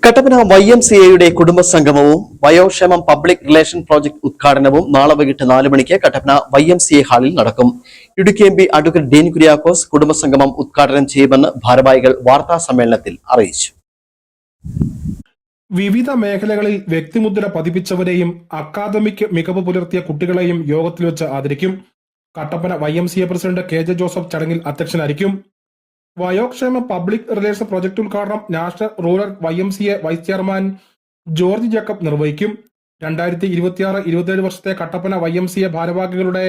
Kattappana YMCAയുടെ കുടുംബസംഗമവും വയോക്ഷേമം public relation project ഉദ്ഘാടനവും നാളെ വൈകിട്ട് 4 മണിക്ക് കട്ടപ്പന YMCA ഹാളിൽ നടക്കും. ഇടുക്കി MP അഡ്വക്കേറ്റ് ഡീൻ കുര്യാക്കോസ് കുടുംബസംഗമം ഉദ്ഘാടനം ചെയ്യുമെന്ന് ഭാരവാഹികൾ വാർത്താ സമ്മേളനത്തിൽ അറിയിച്ചു. വിവിധ മേഖലകളിൽ വ്യക്തിമുദ്ര പതിപ്പിച്ചവരെയും അക്കാദമിക് മികവ് പുലർത്തിയ കുട്ടികളെയും യോഗത്തിൽ വെച്ച് ആദരിക്കും. Kattappana YMCA president KJ Joseph ചടങ്ങിൽ അധ്യക്ഷനായിരിക്കും. വയോക്ഷേമ പബ്ലിക് റിലേഷൻ പ്രോജക്ട് ഉദ്ഘാടനം national rural YMCA vice chairman George Jacob നിർവഹിക്കും. 2026-27 വർഷത്തെ കട്ടപ്പന YMCA ഭാരവാഹികളുടെ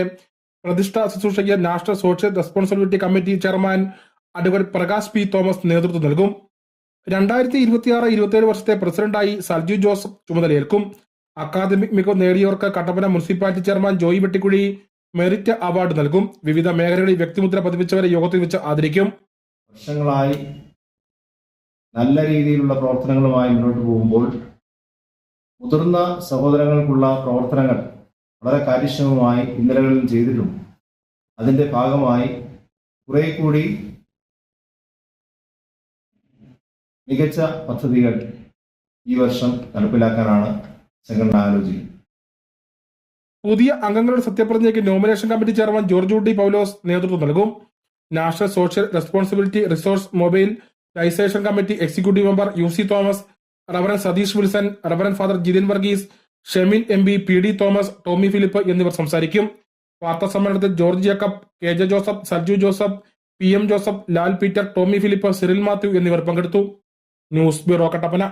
പ്രതിഷ്ഠാ ശുശ്രൂഷയ്ക്ക് national social responsibility committee chairman advocate Prakash P. Thomas നേതൃത്വം നൽകും. 2026-27 വർഷത്തെ പ്രസിഡന്റായി സൽജു ജോസഫ് ചുമതലയേൽക്കും. അക്കാദമിക് മികവ് നേടിയവർക്ക് Kattappana municipality chairman Joy Vettikkuzhi merit award നൽകും. വിവിധ മേഖലകളിൽ വ്യക്തിമുദ്ര പതിപ്പിച്ചവരെ യോഗത്തിൽ വെച്ച് ആദരിക്കും. വർഷങ്ങളായി നല്ല രീതിയിലുള്ള പ്രവർത്തനങ്ങളുമായി മുന്നോട്ട് പോകുമ്പോൾ മുതിർന്ന സഹോദരങ്ങൾക്കുള്ള പ്രവർത്തനങ്ങൾ വളരെ കാര്യക്ഷമമായി ഇന്നലകളിൽ ചെയ്തിട്ടുണ്ട്. അതിൻ്റെ ഭാഗമായി കുറെ കൂടി മികച്ച പദ്ധതികൾ ഈ വർഷം നടപ്പിലാക്കാനാണ് സംഘടന ആലോചിക്കുന്നത്. പുതിയ അംഗങ്ങളുടെ സത്യപ്രതിജ്ഞയ്ക്ക് nomination committee chairman George D Paulose നേതൃത്വം നൽകും. National social responsibility resource mobilisation committee executive member UC Thomas, reverend Satheesh Wilson, reverend father Jithin Varghese, Shemin MP, PD Thomas, Tommy Philip എന്നിവർ സംസാരിക്കും. വാർത്താ സമ്മേളനത്തിൽ George Jacob, KJ Joseph, Salju Joseph, PM Joseph, Lal Peter, Tommy Philip, Cyril Mathew എന്നിവർ പങ്കെടുത്തു. News bureau Kattappana.